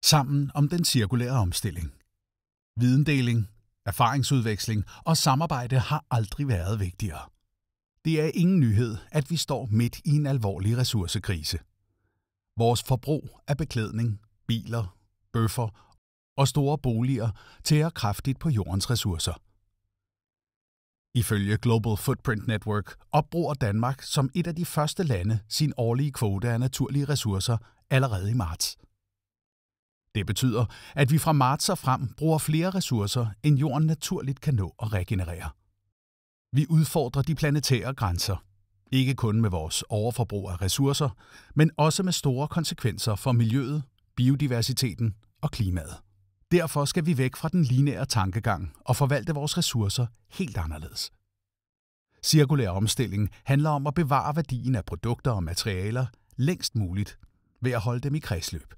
Sammen om den cirkulære omstilling. Videndeling, erfaringsudveksling og samarbejde har aldrig været vigtigere. Det er ingen nyhed, at vi står midt i en alvorlig ressourcekrise. Vores forbrug af beklædning, biler, bøffer og store boliger tærer kraftigt på jordens ressourcer. Ifølge Global Footprint Network opbruger Danmark som et af de første lande sin årlige kvote af naturlige ressourcer allerede i marts. Det betyder, at vi fra marts og frem bruger flere ressourcer, end jorden naturligt kan nå at regenerere. Vi udfordrer de planetære grænser, ikke kun med vores overforbrug af ressourcer, men også med store konsekvenser for miljøet, biodiversiteten og klimaet. Derfor skal vi væk fra den lineære tankegang og forvalte vores ressourcer helt anderledes. Cirkulær omstilling handler om at bevare værdien af produkter og materialer længst muligt ved at holde dem i kredsløb.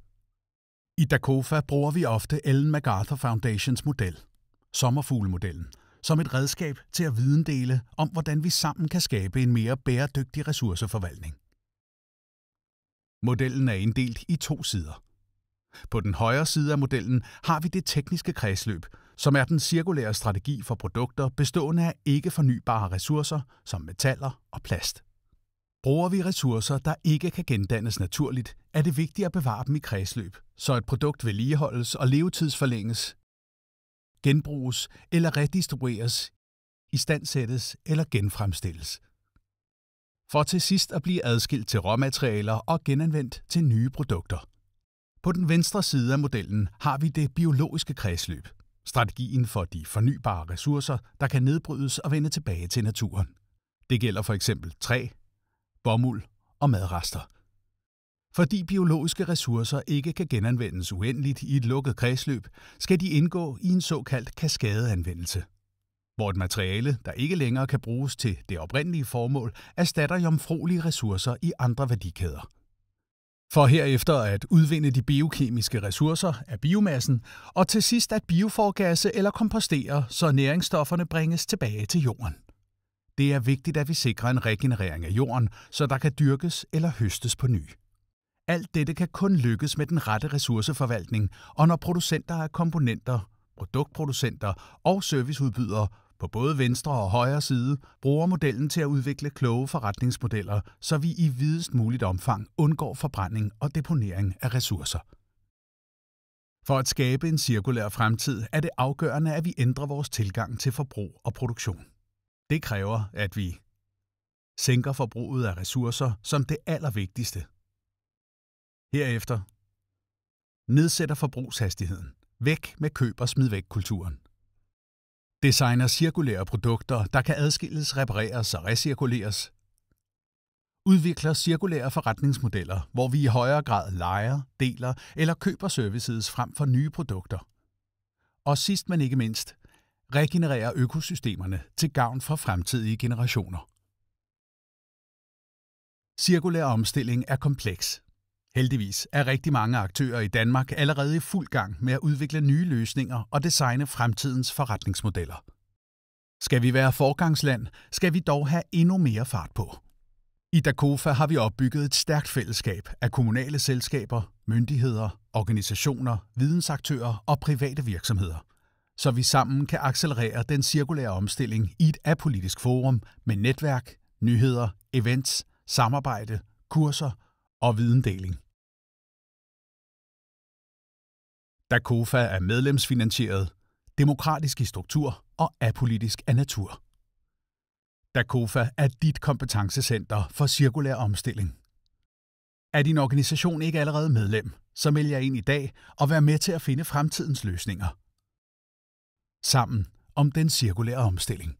I Dacofa bruger vi ofte Ellen MacArthur Foundations model, sommerfuglemodellen, som et redskab til at videndele om, hvordan vi sammen kan skabe en mere bæredygtig ressourceforvaltning. Modellen er inddelt i 2 sider. På den højre side af modellen har vi det tekniske kredsløb, som er den cirkulære strategi for produkter bestående af ikke-fornybare ressourcer som metaller og plast. Bruger vi ressourcer, der ikke kan gendannes naturligt, er det vigtigt at bevare dem i kredsløb, så et produkt vedligeholdes og levetidsforlænges, genbruges eller redistribueres, istandsættes eller genfremstilles. For til sidst at blive adskilt til råmaterialer og genanvendt til nye produkter. På den venstre side af modellen har vi det biologiske kredsløb, strategien for de fornybare ressourcer, der kan nedbrydes og vende tilbage til naturen. Det gælder for eksempel træ, bomuld og madrester. Fordi biologiske ressourcer ikke kan genanvendes uendeligt i et lukket kredsløb, skal de indgå i en såkaldt kaskadeanvendelse, hvor et materiale, der ikke længere kan bruges til det oprindelige formål, erstatter jomfruelige ressourcer i andre værdikæder. For herefter at udvinde de biokemiske ressourcer af biomassen, og til sidst at bioforgasse eller kompostere, så næringsstofferne bringes tilbage til jorden. Det er vigtigt, at vi sikrer en regenerering af jorden, så der kan dyrkes eller høstes på ny. Alt dette kan kun lykkes med den rette ressourceforvaltning, og når producenter af komponenter, produktproducenter og serviceudbydere på både venstre og højre side bruger modellen til at udvikle kloge forretningsmodeller, så vi i videst muligt omfang undgår forbrænding og deponering af ressourcer. For at skabe en cirkulær fremtid er det afgørende, at vi ændrer vores tilgang til forbrug og produktion. Det kræver, at vi sænker forbruget af ressourcer som det allervigtigste. Herefter nedsætter forbrugshastigheden. Væk med køb og smid væk-kulturen. Designer cirkulære produkter, der kan adskilles, repareres og recirkuleres. Udvikler cirkulære forretningsmodeller, hvor vi i højere grad lejer, deler eller køber services frem for nye produkter. Og sidst men ikke mindst, regenererer økosystemerne til gavn for fremtidige generationer. Cirkulær omstilling er kompleks. Heldigvis er rigtig mange aktører i Danmark allerede i fuld gang med at udvikle nye løsninger og designe fremtidens forretningsmodeller. Skal vi være foregangsland, skal vi dog have endnu mere fart på. I Dacofa har vi opbygget et stærkt fællesskab af kommunale selskaber, myndigheder, organisationer, vidensaktører og private virksomheder, så vi sammen kan accelerere den cirkulære omstilling i et apolitisk forum med netværk, nyheder, events, samarbejde, kurser og videndeling. Dacofa er medlemsfinansieret, demokratisk i struktur og apolitisk af natur. Dacofa er dit kompetencecenter for cirkulær omstilling. Er din organisation ikke allerede medlem, så meld jer ind i dag og vær med til at finde fremtidens løsninger. Sammen om den cirkulære omstilling.